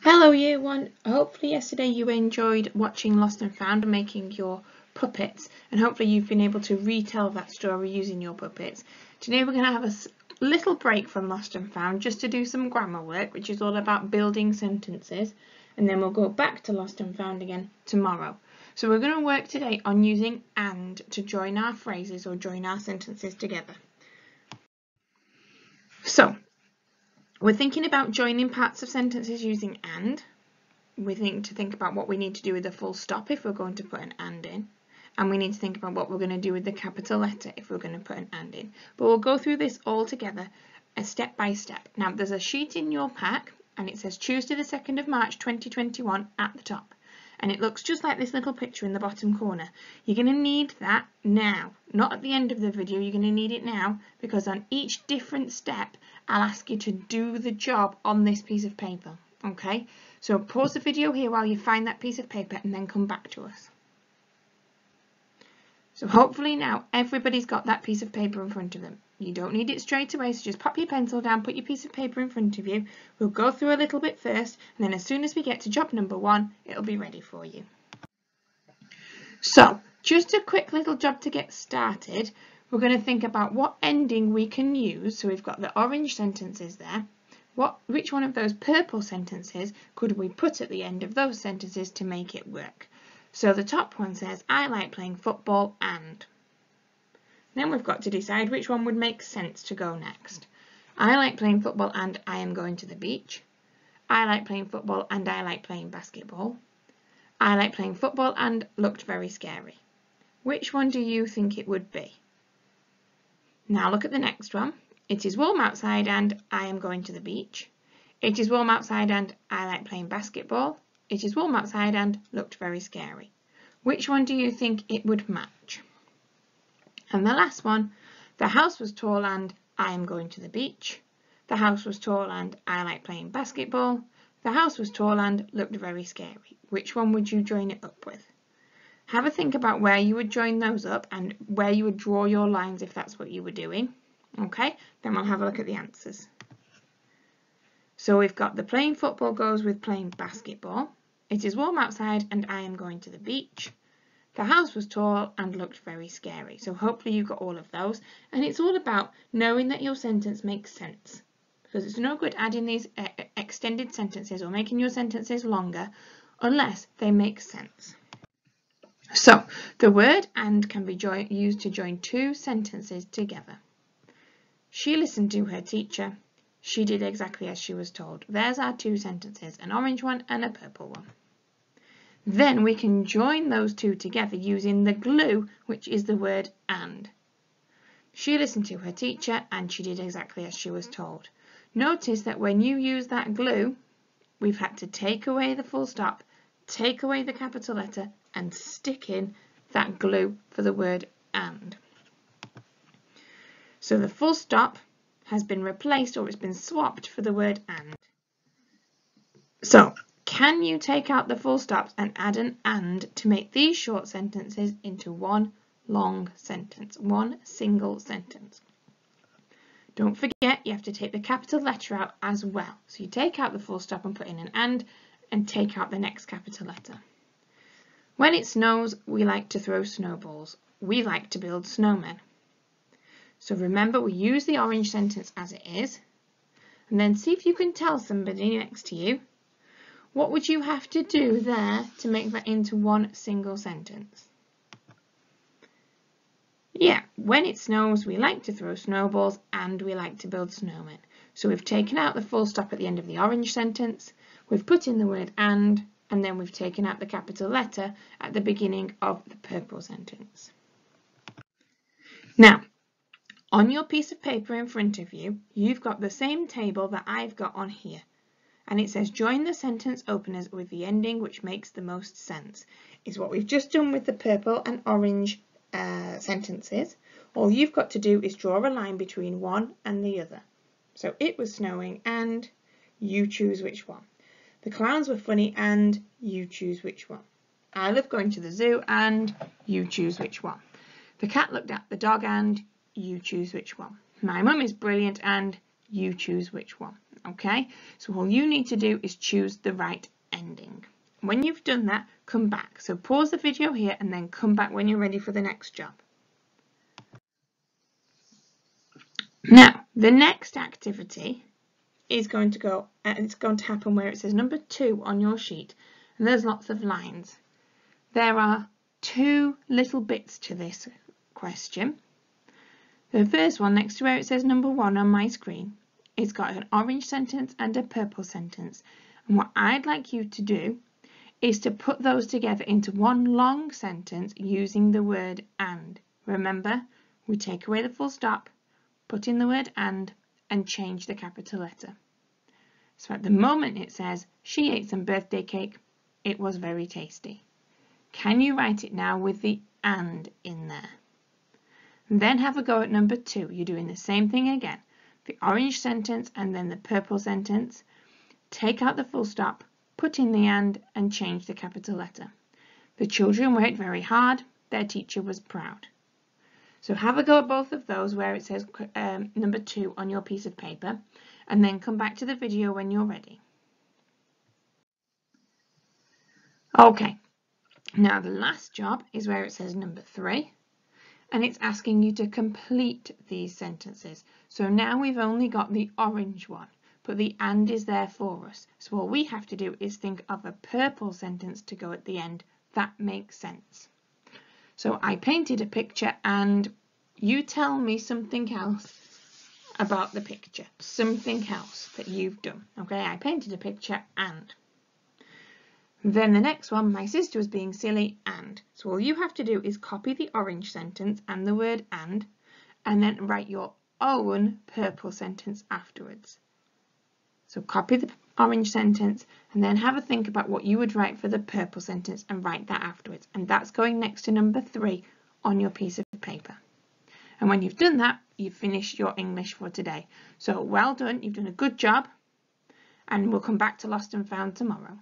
Hello Year 1, hopefully yesterday you enjoyed watching Lost and Found and making your puppets, and hopefully you've been able to retell that story using your puppets. Today we're going to have a little break from Lost and Found just to do some grammar work, which is all about building sentences, and then we'll go back to Lost and Found again tomorrow. So we're going to work today on using and to join our phrases or join our sentences together. So we're thinking about joining parts of sentences using and. We need to think about what we need to do with the full stop if we're going to put an and in. And we need to think about what we're going to do with the capital letter if we're going to put an and in. But we'll go through this all together, step by step. Now there's a sheet in your pack and it says Tuesday the 2nd of March 2021 at the top. And it looks just like this little picture in the bottom corner. You're going to need that now, not at the end of the video. You're going to need it now because on each different step I'll ask you to do the job on this piece of paper. Okay, so pause the video here while you find that piece of paper and then come back to us. So hopefully now everybody's got that piece of paper in front of them. You don't need it straight away, so just pop your pencil down, put your piece of paper in front of you. We'll go through a little bit first, and then as soon as we get to job number 1, it'll be ready for you. So just a quick little job to get started. We're going to think about what ending we can use. So we've got the orange sentences there. Which one of those purple sentences could we put at the end of those sentences to make it work? So the top one says, I like playing football and. Then we've got to decide which one would make sense to go next. I like playing football and I am going to the beach. I like playing football and I like playing basketball. I like playing football and looked very scary. Which one do you think it would be? Now look at the next one. It is warm outside and I am going to the beach. It is warm outside and I like playing basketball. It is warm outside and looked very scary. Which one do you think it would match? And the last one, the house was tall and I am going to the beach. The house was tall and I like playing basketball. The house was tall and looked very scary. Which one would you join it up with? Have a think about where you would join those up and where you would draw your lines if that's what you were doing. Okay, then we'll have a look at the answers. So we've got the playing football goes with playing basketball. It is warm outside and I am going to the beach. The house was tall and looked very scary. So hopefully you've got all of those. And it's all about knowing that your sentence makes sense. Because it's no good adding these extended sentences or making your sentences longer unless they make sense. So the word and can be used to join two sentences together. She listened to her teacher. She did exactly as she was told. There's our two sentences, an orange one and a purple one. Then we can join those two together using the glue, which is the word and. She listened to her teacher and she did exactly as she was told. Notice that when you use that glue, we've had to take away the full stop, take away the capital letter and stick in that glue for the word and. So the full stop has been replaced or it's been swapped for the word and. So can you take out the full stops and add an and to make these short sentences into one long sentence, one single sentence? Don't forget you have to take the capital letter out as well. So you take out the full stop and put in an and take out the next capital letter. When it snows, we like to throw snowballs. We like to build snowmen. So remember, we use the orange sentence as it is, and then see if you can tell somebody next to you, what would you have to do there to make that into one single sentence? Yeah, when it snows, we like to throw snowballs and we like to build snowmen. So we've taken out the full stop at the end of the orange sentence, we've put in the word and then we've taken out the capital letter at the beginning of the purple sentence. Now, on your piece of paper in front of you, you've got the same table that I've got on here. And it says join the sentence openers with the ending which makes the most sense. Is what we've just done with the purple and orange sentences. All you've got to do is draw a line between one and the other. So it was snowing and you choose which one. The clowns were funny and you choose which one. I love going to the zoo and you choose which one. The cat looked at the dog and you choose which one. My mum is brilliant and you choose which one. Okay, so all you need to do is choose the right ending. When you've done that, come back. So pause the video here and then come back when you're ready for the next job. Now, the next activity is going to go, it's going to happen where it says number 2 on your sheet, and there's lots of lines. There are 2 little bits to this question. The first one, next to where it says number 1 on my screen, it's got an orange sentence and a purple sentence. And what I'd like you to do is to put those together into one long sentence using the word and. Remember, we take away the full stop, put in the word and change the capital letter. So at the moment it says, she ate some birthday cake, it was very tasty. Can you write it now with the and in there? And then have a go at number 2. You're doing the same thing again. The orange sentence and then the purple sentence. Take out the full stop, put in the and change the capital letter. The children worked very hard. Their teacher was proud. So have a go at both of those where it says number 2 on your piece of paper, and then come back to the video when you're ready. Okay, now the last job is where it says number 3, and it's asking you to complete these sentences. So now we've only got the orange one, but the and is there for us. So all we have to do is think of a purple sentence to go at the end. That makes sense. So I painted a picture and you tell me something else about the picture. Something else that you've done. Okay, I painted a picture and. Then the next one, my sister was being silly and. So all you have to do is copy the orange sentence and the word and then write your own purple sentence afterwards. So copy the orange sentence and then have a think about what you would write for the purple sentence and write that afterwards. And that's going next to number 3 on your piece of paper. And when you've done that, you've finished your English for today. So well done, you've done a good job, and we'll come back to Lost and Found tomorrow.